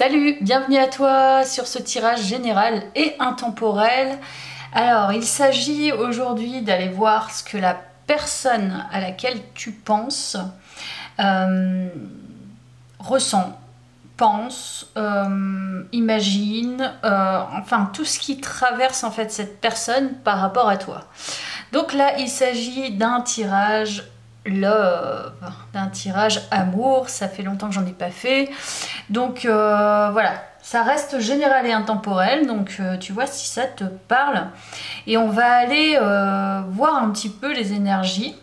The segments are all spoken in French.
Salut, bienvenue à toi sur ce tirage général et intemporel. Alors, il s'agit aujourd'hui d'aller voir ce que la personne à laquelle tu penses ressent, pense, imagine, enfin tout ce qui traverse en fait cette personne par rapport à toi. Donc là, il s'agit d'un tirage love, d'un tirage amour. Ça fait longtemps que j'en ai pas fait, donc voilà, ça reste général et intemporel, donc tu vois si ça te parle. Et on va aller voir un petit peu les énergies,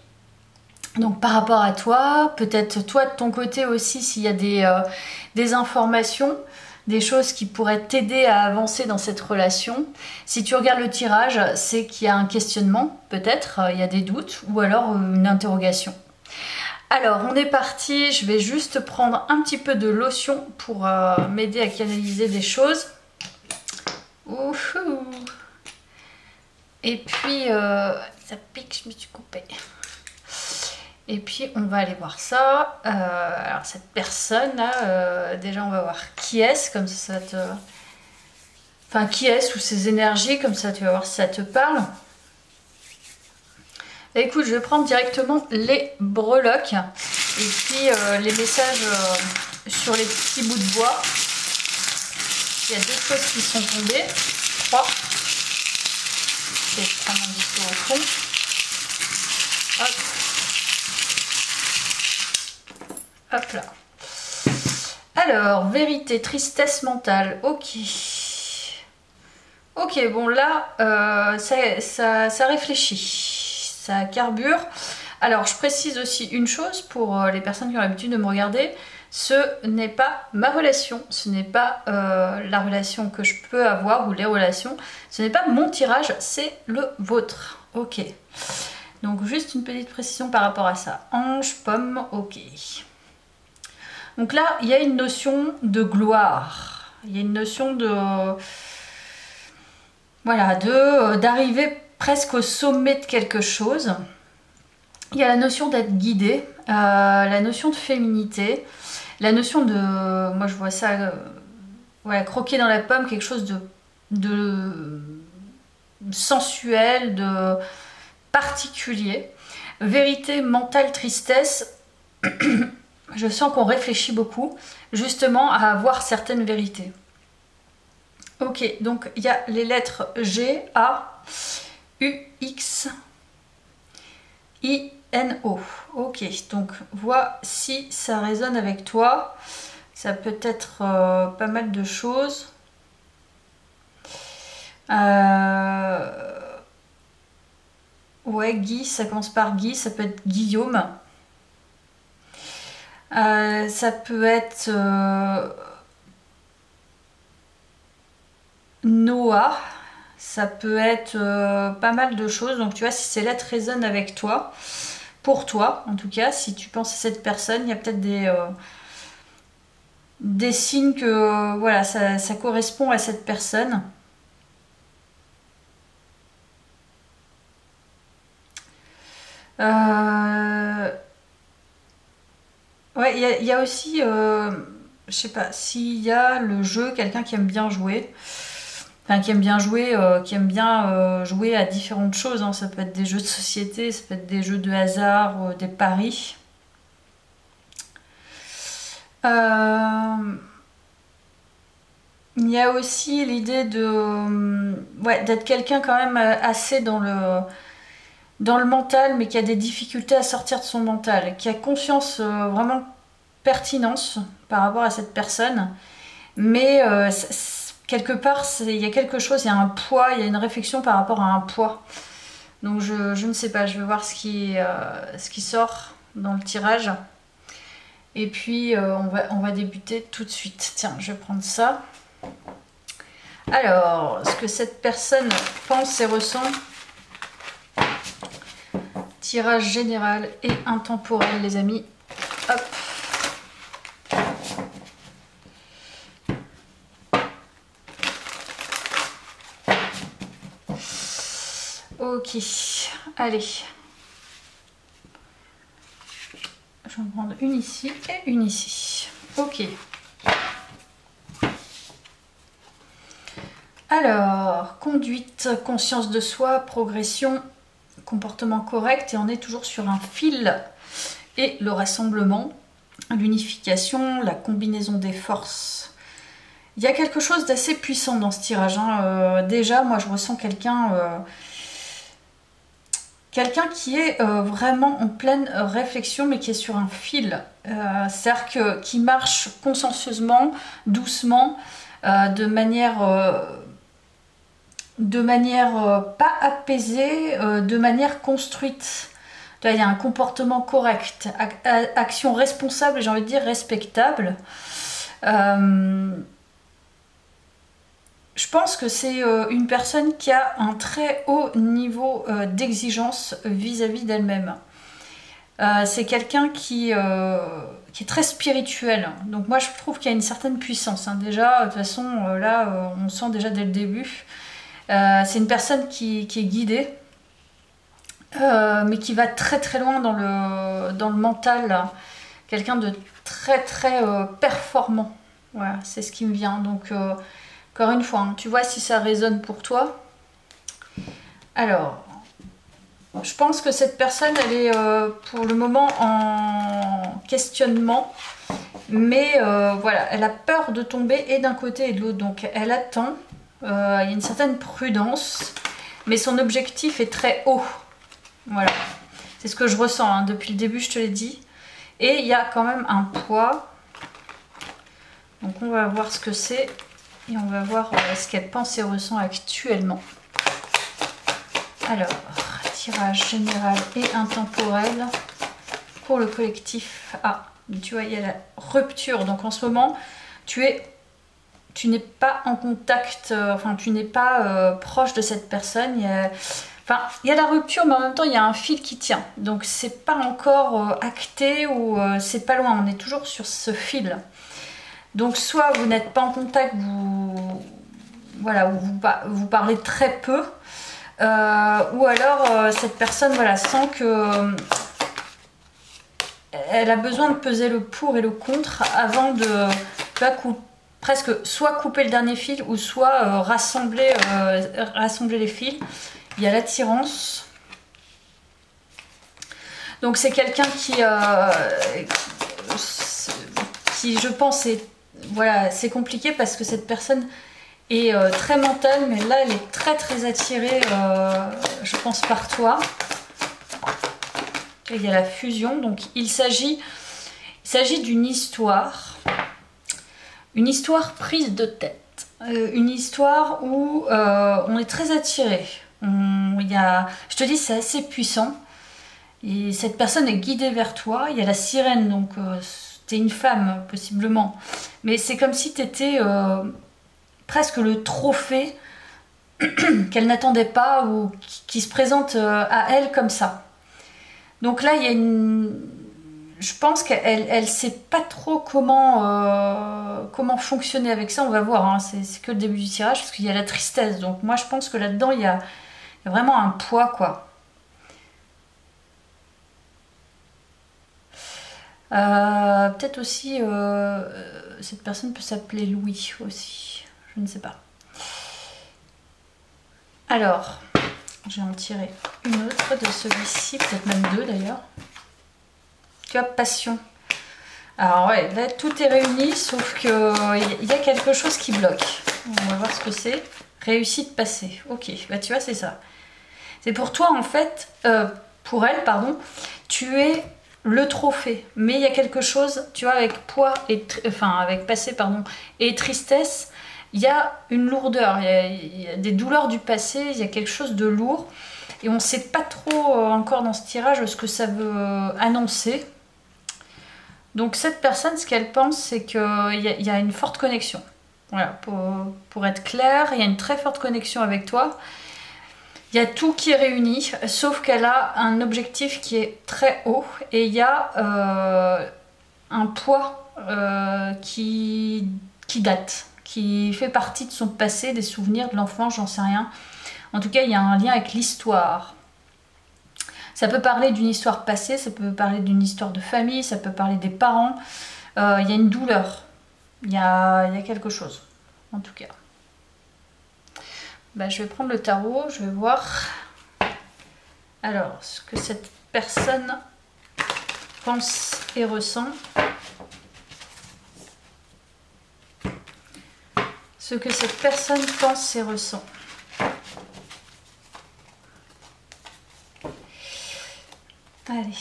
donc par rapport à toi, peut-être toi de ton côté aussi, s'il y a des informations, des choses qui pourraient t'aider à avancer dans cette relation. Si tu regardes le tirage, c'est qu'il y a un questionnement, peut-être, il y a des doutes, ou alors une interrogation. Alors, on est parti, je vais juste prendre un petit peu de lotion pour m'aider à canaliser des choses. Ouhou. Et puis, ça pique, je me suis coupée. Et puis, on va aller voir ça. Alors, cette personne-là, déjà, on va voir qui est-ce, comme ça te... Enfin, qui est-ce ou ses énergies, comme ça, tu vas voir si ça te parle. Et écoute, je vais prendre directement les breloques et puis les messages sur les petits bouts de bois. Il y a deux choses qui sont tombées. 3. Je vais prendre un petit peu au fond. Hop. Hop là. Alors, vérité, tristesse mentale. Ok. Ok, bon là, ça réfléchit. Ça carbure. Alors, je précise aussi une chose pour les personnes qui ont l'habitude de me regarder. Ce n'est pas ma relation, ce n'est pas la relation que je peux avoir ou les relations. Ce n'est pas mon tirage, c'est le vôtre. Ok. Donc, juste une petite précision par rapport à ça. Ange, pomme, ok. Donc là, il y a une notion de gloire. Il y a une notion de... Voilà, d'arriver presque au sommet de quelque chose. Il y a la notion d'être guidé, la notion de féminité, la notion de... Moi je vois ça, voilà, croquer dans la pomme, quelque chose de sensuel, de particulier. Vérité, mentale, tristesse. Je sens qu'on réfléchit beaucoup, justement, à avoir certaines vérités. Ok, donc il y a les lettres G, A, U, X, I, N, O. Ok, donc vois si ça résonne avec toi. Ça peut être pas mal de choses. Ouais, Guy, ça commence par Guy, ça peut être Guillaume. Ça peut être Noah. Ça peut être pas mal de choses. Donc tu vois, si ces lettres résonnent avec toi, pour toi en tout cas, si tu penses à cette personne, il y a peut-être des signes que voilà, ça correspond à cette personne. Ouais, il y a aussi, je sais pas, s'il y a le jeu, quelqu'un qui aime bien jouer. Enfin, qui aime bien jouer, jouer à différentes choses, hein. Ça peut être des jeux de société, ça peut être des jeux de hasard, des paris. Il y a aussi l'idée de, ouais, d'être quelqu'un quand même assez dans le mental, mais qui a des difficultés à sortir de son mental, qui a conscience vraiment pertinence par rapport à cette personne, mais quelque part, il y a quelque chose, il y a un poids, il y a une réflexion par rapport à un poids. Donc je ne sais pas, je vais voir ce qui sort dans le tirage. Et puis on va débuter tout de suite. Tiens, je vais prendre ça. Alors, ce que cette personne pense et ressent. Tirage général et intemporel, les amis. Hop. Ok, allez. Je vais en prendre une ici et une ici. Ok. Alors, conduite, conscience de soi, progression, comportement correct, et on est toujours sur un fil. Et le rassemblement, l'unification, la combinaison des forces. Il y a quelque chose d'assez puissant dans ce tirage, hein. Déjà, moi je ressens quelqu'un qui est vraiment en pleine réflexion, mais qui est sur un fil. C'est-à-dire qui marche consciencieusement, doucement, de manière pas apaisée, de manière construite. Là, il y a un comportement correct, action responsable, j'ai envie de dire respectable. Je pense que c'est une personne qui a un très haut niveau d'exigence vis-à-vis d'elle-même. C'est quelqu'un qui est très spirituel. Donc moi je trouve qu'il y a une certaine puissance, hein. Déjà, de toute façon, là, on sent déjà dès le début. C'est une personne qui est guidée, mais qui va très très loin dans le mental. Quelqu'un de très très performant. Voilà, c'est ce qui me vient. Donc encore une fois, hein, tu vois si ça résonne pour toi. Alors, je pense que cette personne, elle est pour le moment en questionnement. Mais voilà, elle a peur de tomber et d'un côté et de l'autre. Donc elle attend. Il y a une certaine prudence. Mais son objectif est très haut. Voilà. C'est ce que je ressens, hein, depuis le début, je te l'ai dit. Et il y a quand même un poids. Donc on va voir ce que c'est. Et on va voir ce qu'elle pense et ressent actuellement. Alors, tirage général et intemporel pour le collectif. Ah, tu vois, il y a la rupture. Donc en ce moment, tu n'es pas en contact, enfin tu n'es pas proche de cette personne. Il y a la rupture, mais en même temps, il y a un fil qui tient. Donc c'est pas encore acté ou c'est pas loin. On est toujours sur ce fil. Donc soit vous n'êtes pas en contact, vous parlez très peu, ou alors cette personne sent que elle a besoin de peser le pour et le contre avant de presque soit couper le dernier fil ou soit rassembler les fils. Il y a l'attirance. Donc c'est quelqu'un qui je pense c'est compliqué parce que cette personne est très mentale, mais là elle est très très attirée, je pense, par toi. Il y a la fusion, donc il s'agit d'une histoire prise de tête, une histoire où on est très attiré. Je te dis, c'est assez puissant. Et cette personne est guidée vers toi. Il y a la sirène, donc t'es une femme possiblement, mais c'est comme si t'étais presque le trophée qu'elle n'attendait pas ou qui se présente à elle comme ça. Donc là, il y a je pense qu'elle sait pas trop comment fonctionner avec ça. On va voir, hein. C'est que le début du tirage parce qu'il y a la tristesse. Donc moi, je pense que là-dedans, il y a vraiment un poids, quoi. Peut-être aussi cette personne peut s'appeler Louis aussi, je ne sais pas. Alors, je vais en tirer une autre de celui-ci, peut-être même deux d'ailleurs. Tu as passion. Alors ouais, là tout est réuni, sauf que il y a quelque chose qui bloque. On va voir ce que c'est. Réussite passée. Ok, bah tu vois, c'est ça. C'est pour toi en fait, pour elle, pardon, tu es le trophée, mais il y a quelque chose, tu vois, avec poids avec passé, pardon, et tristesse, il y a une lourdeur, il y a des douleurs du passé, il y a quelque chose de lourd, et on ne sait pas trop encore dans ce tirage ce que ça veut annoncer. Donc cette personne, ce qu'elle pense, c'est qu'il y a une forte connexion. Voilà, pour être clair, il y a une très forte connexion avec toi. Il y a tout qui est réuni, sauf qu'elle a un objectif qui est très haut et il y a un poids qui date, qui fait partie de son passé, des souvenirs de l'enfance, j'en sais rien. En tout cas, il y a un lien avec l'histoire. Ça peut parler d'une histoire passée, ça peut parler d'une histoire de famille, ça peut parler des parents. Il y a une douleur, il y a quelque chose, en tout cas. Bah, je vais prendre le tarot, je vais voir alors ce que cette personne pense et ressent. Ce que cette personne pense et ressent. Allez.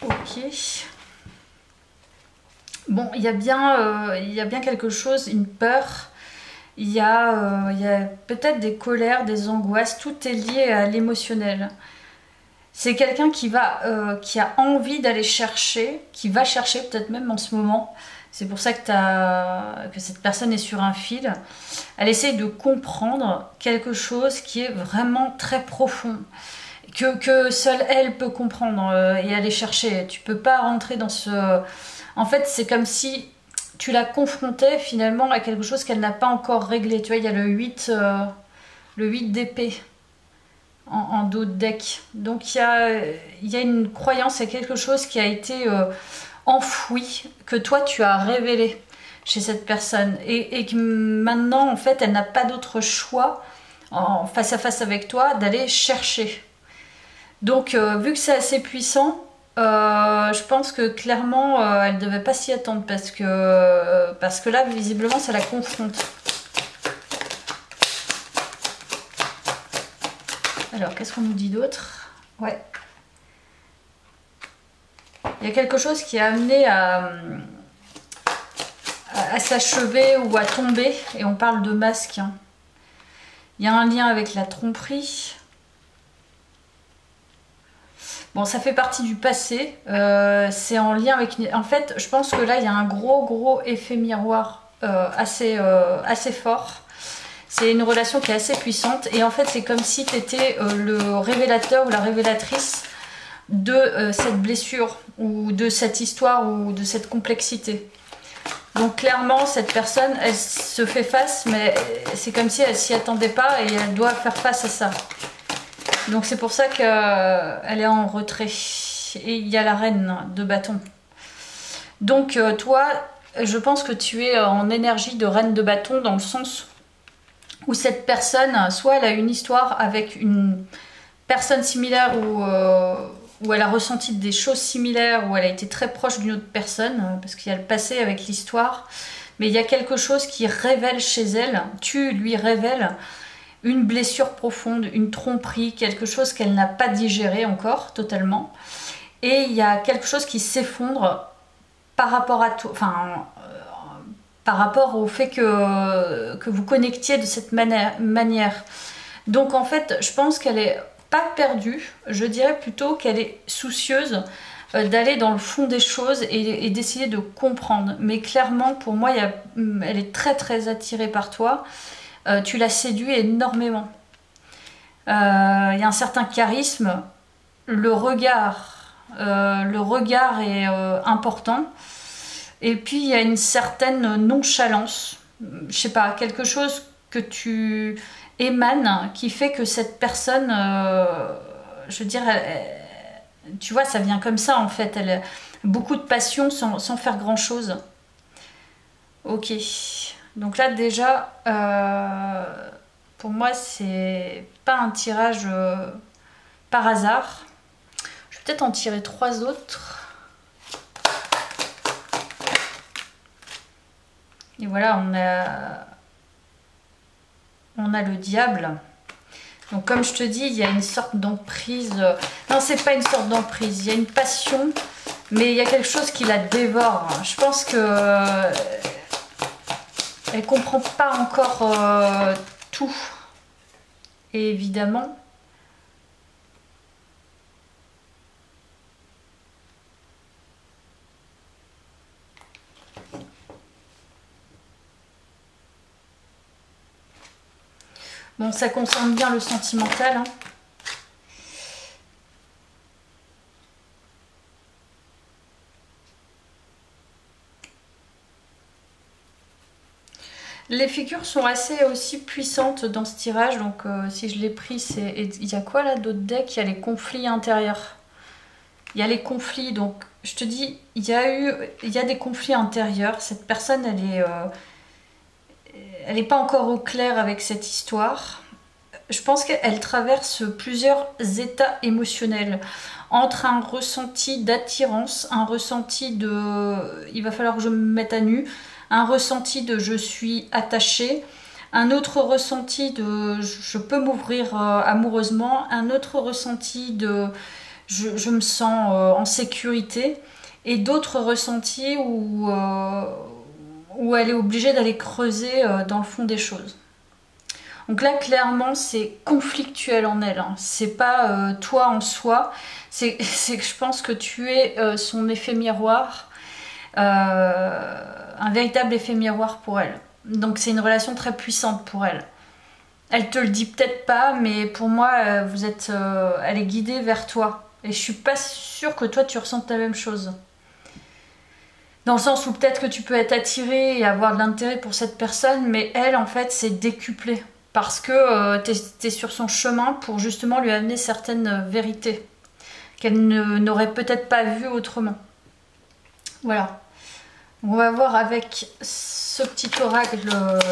Ok. Bon, il y a bien quelque chose, une peur. Il y a peut-être des colères, des angoisses. Tout est lié à l'émotionnel. C'est quelqu'un qui a envie d'aller chercher, qui va chercher peut-être même en ce moment. C'est pour ça que cette personne est sur un fil. Elle essaye de comprendre quelque chose qui est vraiment très profond. Que seule elle peut comprendre et aller chercher. Tu peux pas rentrer dans ce... En fait, c'est comme si tu la confrontais finalement à quelque chose qu'elle n'a pas encore réglé. Tu vois, il y a le 8 d'épée en dos de deck. Donc il y a une croyance, il y a quelque chose qui a été enfoui, que toi tu as révélé chez cette personne. Et que maintenant, en fait, elle n'a pas d'autre choix en face à face avec toi d'aller chercher. Donc, vu que c'est assez puissant, je pense que clairement, elle ne devait pas s'y attendre parce que là, visiblement, ça la confronte. Alors, qu'est-ce qu'on nous dit d'autre? Ouais. Il y a quelque chose qui a amené à s'achever ou à tomber, et on parle de masque. Hein. Il y a un lien avec la tromperie. Bon, ça fait partie du passé. C'est en lien avec... En fait, je pense que là, il y a un gros effet miroir assez fort. C'est une relation qui est assez puissante. Et en fait, c'est comme si tu étais le révélateur ou la révélatrice de cette blessure ou de cette histoire ou de cette complexité. Donc clairement, cette personne, elle se fait face, mais c'est comme si elle s'y attendait pas et elle doit faire face à ça. Donc c'est pour ça qu'elle est en retrait. Et il y a la reine de bâton. Donc toi, je pense que tu es en énergie de reine de bâton dans le sens où cette personne, soit elle a une histoire avec une personne similaire où elle a ressenti des choses similaires, où elle a été très proche d'une autre personne, parce qu'il y a le passé avec l'histoire, mais il y a quelque chose qui révèle chez elle, tu lui révèles une blessure profonde, une tromperie, quelque chose qu'elle n'a pas digéré encore totalement, et il y a quelque chose qui s'effondre par rapport à toi, enfin par rapport au fait que vous connectiez de cette manière. Donc en fait, je pense qu'elle est pas perdue, je dirais plutôt qu'elle est soucieuse d'aller dans le fond des choses et d'essayer de comprendre. Mais clairement, pour moi, elle est très attirée par toi. Tu la séduis énormément. Il y a un certain charisme. Le regard est important. Et puis, il y a une certaine nonchalance. Je sais pas, quelque chose que tu émanes qui fait que cette personne, je veux dire, tu vois, ça vient comme ça en fait. Elle a beaucoup de passion sans faire grand chose. Ok. Donc là, déjà, pour moi, c'est pas un tirage par hasard. Je vais peut-être en tirer 3 autres. Et voilà, on a le diable. Donc comme je te dis, il y a une sorte d'emprise. Non, c'est pas une sorte d'emprise. Il y a une passion, mais il y a quelque chose qui la dévore. Je pense que elle comprend pas encore tout. Et évidemment, bon, ça concerne bien le sentimental. Hein. Les figures sont assez aussi puissantes dans ce tirage, donc si je l'ai pris, c'est... Il y a quoi là d'autres decks? Il y a les conflits intérieurs. Il y a les conflits, donc je te dis, il y a des conflits intérieurs. Cette personne, elle est pas encore au clair avec cette histoire. Je pense qu'elle traverse plusieurs états émotionnels. Entre un ressenti d'attirance, un ressenti de il va falloir que je me mette à nu, un ressenti de je suis attachée, un autre ressenti de je peux m'ouvrir amoureusement, un autre ressenti de je me sens en sécurité, et d'autres ressentis où elle est obligée d'aller creuser dans le fond des choses. Donc là, clairement, c'est conflictuel en elle. Hein. C'est pas toi en soi. C'est que je pense que tu es son effet miroir. Un véritable effet miroir pour elle. Donc c'est une relation très puissante pour elle. Elle te le dit peut-être pas, mais pour moi, elle est guidée vers toi. Et je suis pas sûre que toi, tu ressentes la même chose. Dans le sens où peut-être que tu peux être attiré et avoir de l'intérêt pour cette personne, mais elle, en fait, c'est décuplé. Parce que tu es sur son chemin pour justement lui amener certaines vérités qu'elle n'aurait peut-être pas vues autrement. Voilà. On va voir avec ce petit oracle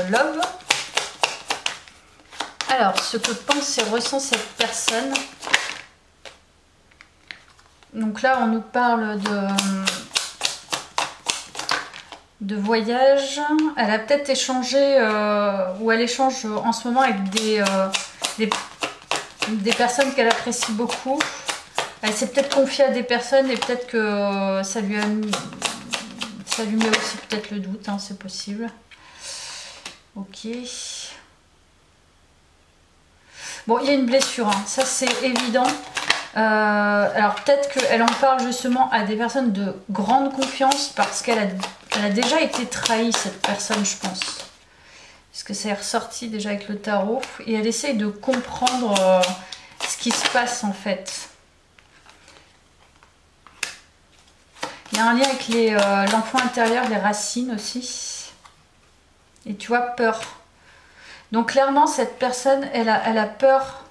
Love. Alors, ce que pense et ressent cette personne. Donc là, on nous parle de voyage. Elle a peut-être échangé ou elle échange en ce moment avec des personnes qu'elle apprécie beaucoup. Elle s'est peut-être confiée à des personnes et peut-être que ça lui met aussi peut-être le doute, hein, c'est possible. Ok. Bon, il y a une blessure, hein, ça c'est évident. Alors peut-être qu'elle en parle justement à des personnes de grande confiance parce qu'elle a déjà été trahie, cette personne, je pense. Parce que c'est ressorti déjà avec le tarot. Et elle essaye de comprendre ce qui se passe en fait. Il y a un lien avec l'enfant intérieur, les racines aussi. Et tu vois, peur. Donc clairement, cette personne, elle a peur.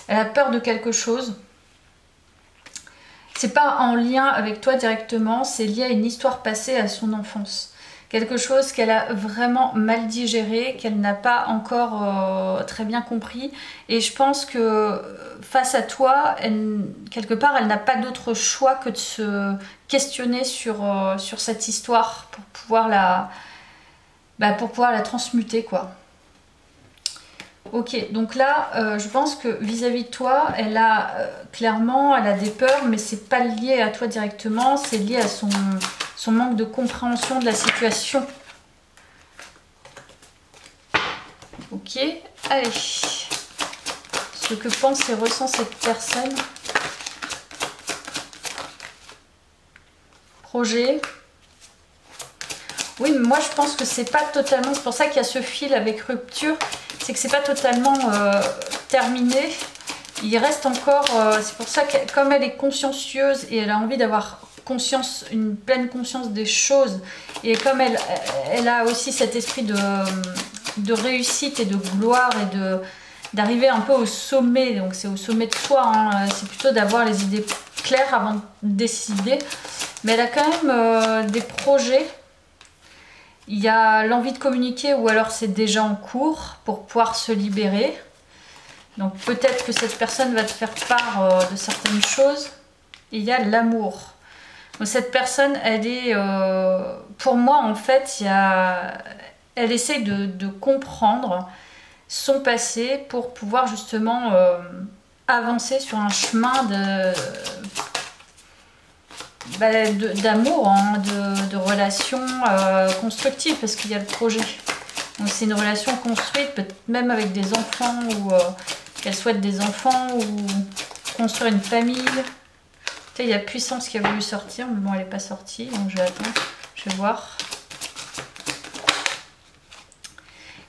Elle a peur de quelque chose. C'est pas en lien avec toi directement, c'est lié à une histoire passée, à son enfance. Quelque chose qu'elle a vraiment mal digéré, qu'elle n'a pas encore très bien compris. Et je pense que face à toi, quelque part, elle n'a pas d'autre choix que de se questionner sur cette histoire pour pouvoir la transmuter, quoi. Ok, donc là, je pense que vis-à-vis de toi, clairement, elle a des peurs, mais c'est pas lié à toi directement, c'est lié à son manque de compréhension de la situation. Ok, allez. Ce que pense et ressent cette personne. Projet. Oui, mais moi je pense que c'est pas totalement... C'est pour ça qu'il y a ce fil avec rupture. C'est que c'est pas totalement terminé. Il reste encore... c'est pour ça que comme elle est consciencieuse et elle a envie d'avoir une pleine conscience des choses, et comme elle a aussi cet esprit de réussite et de gloire et d'arriver un peu au sommet, donc c'est au sommet de soi, hein, c'est plutôt d'avoir les idées claires avant de décider, mais elle a quand même des projets. Il y a l'envie de communiquer ou alors c'est déjà en cours pour pouvoir se libérer. Donc peut-être que cette personne va te faire part de certaines choses. Et il y a l'amour. Donc cette personne, elle est... pour moi, en fait, elle essaye de comprendre son passé pour pouvoir justement avancer sur un chemin d'amour, hein, de relations constructives, parce qu'il y a le projet. Donc c'est une relation construite, peut-être même avec des enfants, ou qu'elle souhaite des enfants, ou construire une famille. Tu sais, il y a Puissance qui a voulu sortir, mais bon, elle n'est pas sortie, donc je vais attendre, je vais voir.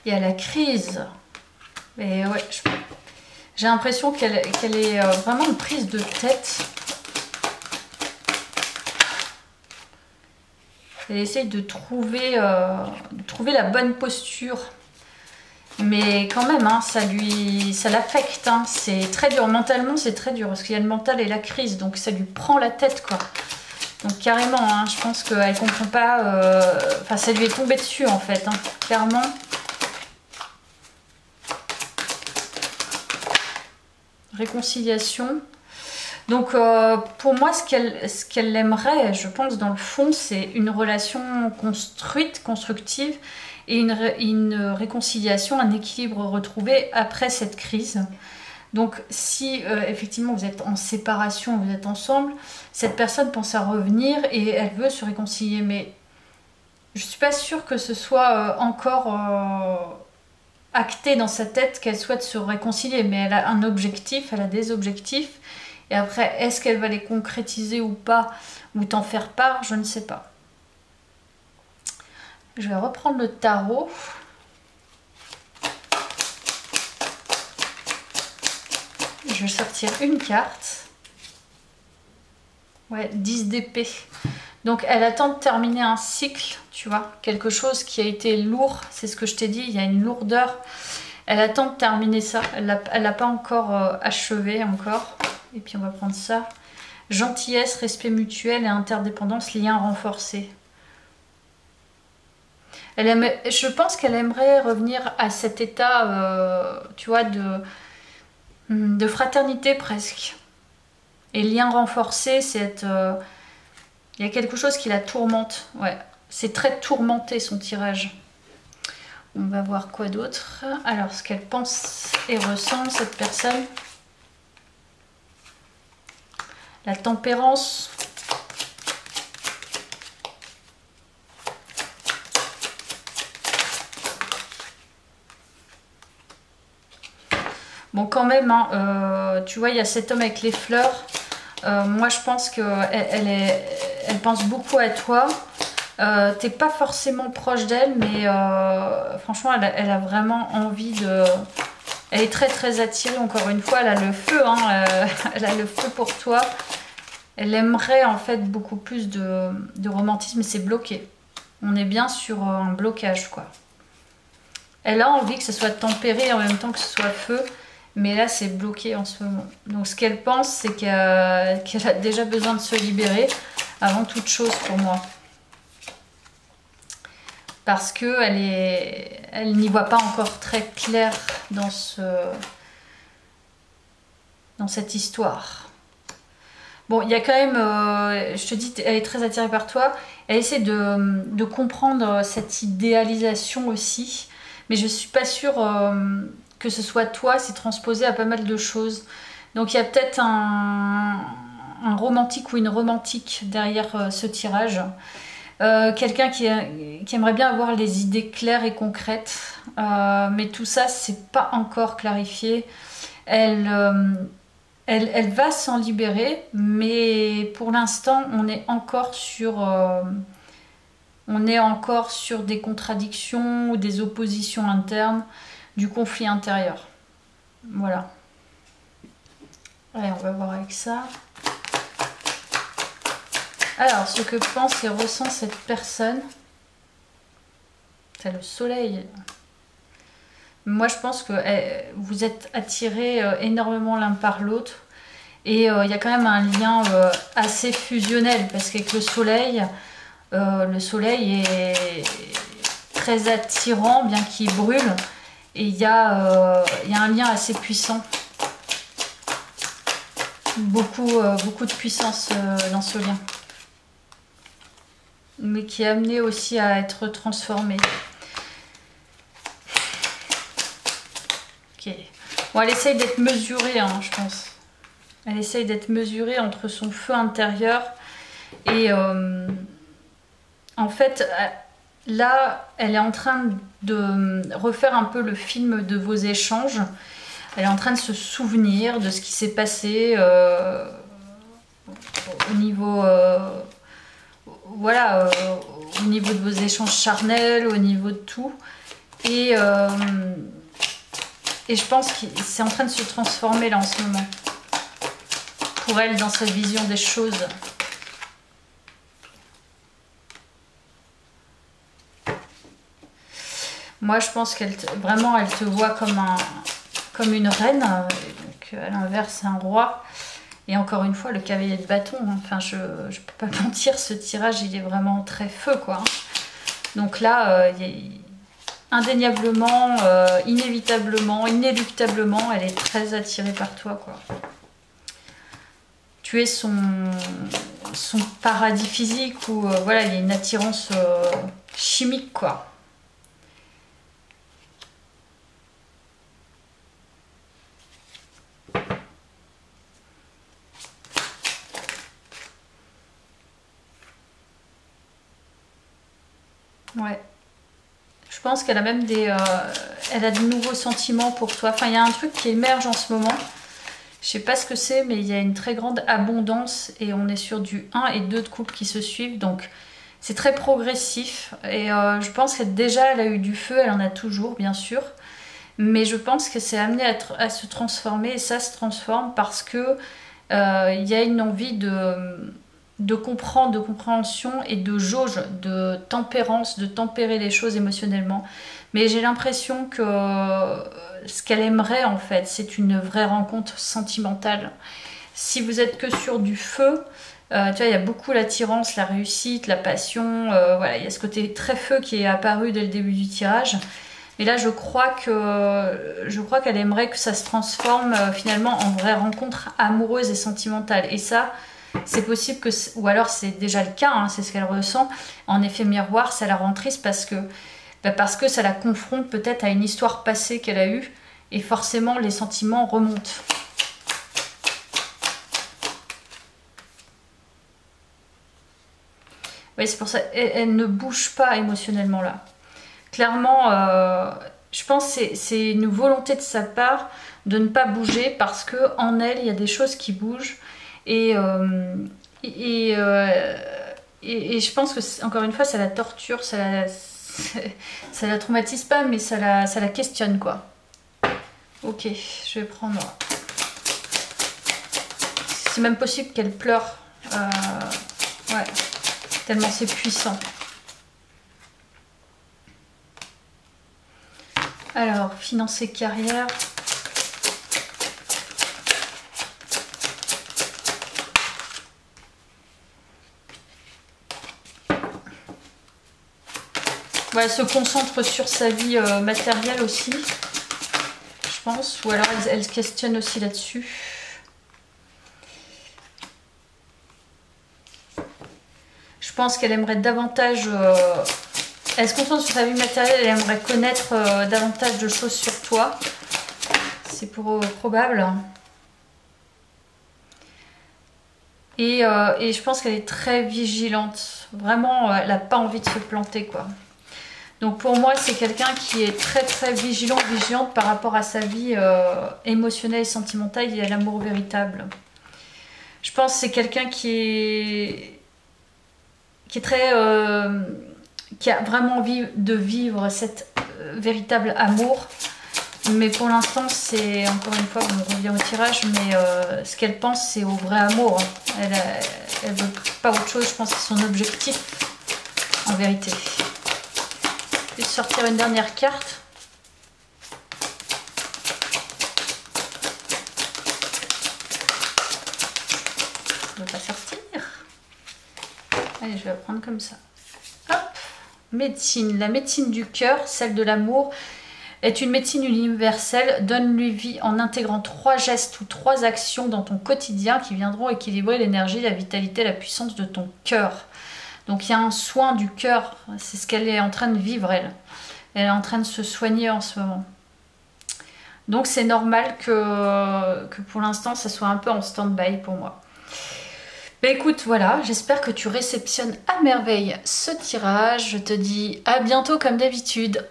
Il y a la crise. Et ouais, j'ai l'impression qu'elle est vraiment une prise de tête. Elle essaye de trouver la bonne posture. Mais quand même, hein, ça l'affecte. Hein. C'est très dur. Mentalement, c'est très dur. Parce qu'il y a le mental et la crise. Donc ça lui prend la tête, quoi. Donc carrément, hein, je pense qu'elle comprend pas... Enfin, ça lui est tombé dessus, en fait. Hein, clairement. Réconciliation. Donc pour moi, ce qu'elle aimerait, je pense, dans le fond, c'est une relation constructive. Et une réconciliation, un équilibre retrouvé après cette crise. Donc si effectivement vous êtes en séparation, vous êtes ensemble, cette personne pense à revenir et elle veut se réconcilier. Mais je ne suis pas sûre que ce soit encore acté dans sa tête qu'elle souhaite se réconcilier. Mais elle a un objectif, elle a des objectifs. Et après, est-ce qu'elle va les concrétiser ou pas, ou t'en faire part, je ne sais pas. Je vais reprendre le tarot. Je vais sortir une carte. Ouais, 10 d'épée. Donc elle attend de terminer un cycle, tu vois. Quelque chose qui a été lourd, c'est ce que je t'ai dit, il y a une lourdeur. Elle attend de terminer ça. Elle l'a pas encore achevé encore. Et puis on va prendre ça. Gentillesse, respect mutuel et interdépendance, lien renforcé. Je pense qu'elle aimerait revenir à cet état, tu vois, de fraternité presque. Et lien renforcé, c'est il y a quelque chose qui la tourmente. Ouais, c'est très tourmenté son tirage. On va voir quoi d'autre. Alors, ce qu'elle pense et ressent, cette personne. La tempérance. Bon, quand même, hein, tu vois, il y a cet homme avec les fleurs. Moi, je pense elle pense beaucoup à toi. T'es pas forcément proche d'elle, mais franchement, elle a vraiment envie de... Elle est très très attirée, encore une fois. Elle a le feu, hein, elle a le feu pour toi. Elle aimerait en fait beaucoup plus de romantisme, mais c'est bloqué. On est bien sur un blocage, quoi. Elle a envie que ce soit tempéré en même temps que ce soit feu. Mais là, c'est bloqué en ce moment. Donc, ce qu'elle pense, c'est qu'elle a déjà besoin de se libérer avant toute chose pour moi. Parce qu'elle n'y voit pas encore très clair dans cette histoire. Bon, il y a quand même... je te dis, elle est très attirée par toi. Elle essaie de comprendre cette idéalisation aussi. Mais je ne suis pas sûre... que ce soit toi, c'est transposé à pas mal de choses. Donc il y a peut-être un romantique ou une romantique derrière ce tirage. Quelqu'un qui aimerait bien avoir les idées claires et concrètes. Mais tout ça, c'est pas encore clarifié. Elle va s'en libérer, mais pour l'instant, on est encore sur des contradictions ou des oppositions internes. Du conflit intérieur. Voilà. Allez, on va voir avec ça. Alors, ce que pense et ressent cette personne. C'est le soleil. Moi, je pense que vous êtes attirés énormément l'un par l'autre. Et il y a quand même un lien assez fusionnel. Parce qu'avec le soleil est très attirant, bien qu'il brûle. Et il y a un lien assez puissant. Beaucoup de puissance dans ce lien. Mais qui est amené aussi à être transformé. Ok. Bon, elle essaye d'être mesurée, hein, je pense. Elle essaye d'être mesurée entre son feu intérieur et... en fait... Là, elle est en train de refaire un peu le film de vos échanges. Elle est en train de se souvenir de ce qui s'est passé au niveau, voilà, au niveau de vos échanges charnels, au niveau de tout. Et je pense que c'est en train de se transformer là en ce moment. Pour elle, dans sa vision des choses. Moi, je pense qu'elle vraiment, elle te voit comme une reine. Donc, à l'inverse, c'est un roi. Et encore une fois, le cavalier de bâton. Enfin, je peux pas mentir, ce tirage, il est vraiment très feu, quoi. Donc là, indéniablement, inévitablement, inéluctablement, elle est très attirée par toi, quoi. Tu es son paradis physique où voilà, il y a une attirance chimique, quoi. Ouais. Je pense qu'elle a même elle a de nouveaux sentiments pour toi. Enfin, il y a un truc qui émerge en ce moment. Je sais pas ce que c'est, mais il y a une très grande abondance et on est sur du 1 et 2 de couple qui se suivent. Donc, c'est très progressif. Et je pense que déjà, elle a eu du feu, elle en a toujours, bien sûr. Mais je pense que c'est amené à se transformer et ça se transforme parce que il y a une envie de comprendre, de compréhension et de jauge, de tempérance, de tempérer les choses émotionnellement. Mais j'ai l'impression que ce qu'elle aimerait en fait, c'est une vraie rencontre sentimentale. Si vous êtes que sur du feu, tu vois, il y a beaucoup l'attirance, la réussite, la passion, voilà, il y a ce côté très feu qui est apparu dès le début du tirage. Mais là, je crois qu'elle aimerait que ça se transforme finalement en vraie rencontre amoureuse et sentimentale. Et ça, c'est possible que, ou alors c'est déjà le cas, hein, c'est ce qu'elle ressent. En effet miroir, ça la rend triste parce que ça la confronte peut-être à une histoire passée qu'elle a eue et forcément les sentiments remontent. Oui, c'est pour ça, elle ne bouge pas émotionnellement là. Clairement, je pense que c'est une volonté de sa part de ne pas bouger parce que en elle, il y a des choses qui bougent et je pense que, encore une fois, ça la torture, ça la traumatise pas, mais ça la questionne, quoi. Ok, je vais prendre... C'est même possible qu'elle pleure. Ouais, tellement c'est puissant. Alors, finances et carrière. Ouais, elle se concentre sur sa vie matérielle aussi, je pense. Ou alors elle se questionne aussi là-dessus. Je pense qu'elle aimerait davantage... elle se concentre sur sa vie matérielle, elle aimerait connaître davantage de choses sur toi. C'est probable. Et je pense qu'elle est très vigilante. Vraiment, elle n'a pas envie de se planter, quoi. Donc pour moi, c'est quelqu'un qui est très très vigilante par rapport à sa vie émotionnelle et sentimentale et à l'amour véritable. Je pense que c'est quelqu'un qui est très... qui a vraiment envie de vivre cet véritable amour. Mais pour l'instant, c'est, encore une fois, on revient au tirage, mais ce qu'elle pense, c'est au vrai amour. Elle veut pas autre chose, je pense que c'est son objectif, en vérité. Je vais sortir une dernière carte. Ça ne va pas sortir. Allez, je vais la prendre comme ça. Hop. Médecine. La médecine du cœur, celle de l'amour, est une médecine universelle. Donne-lui vie en intégrant 3 gestes ou 3 actions dans ton quotidien qui viendront équilibrer l'énergie, la vitalité, la puissance de ton cœur. Donc il y a un soin du cœur, c'est ce qu'elle est en train de vivre, elle. Elle est en train de se soigner en ce moment. Donc c'est normal que pour l'instant ça soit un peu en stand-by pour moi. Bah écoute, voilà, j'espère que tu réceptionnes à merveille ce tirage. Je te dis à bientôt comme d'habitude.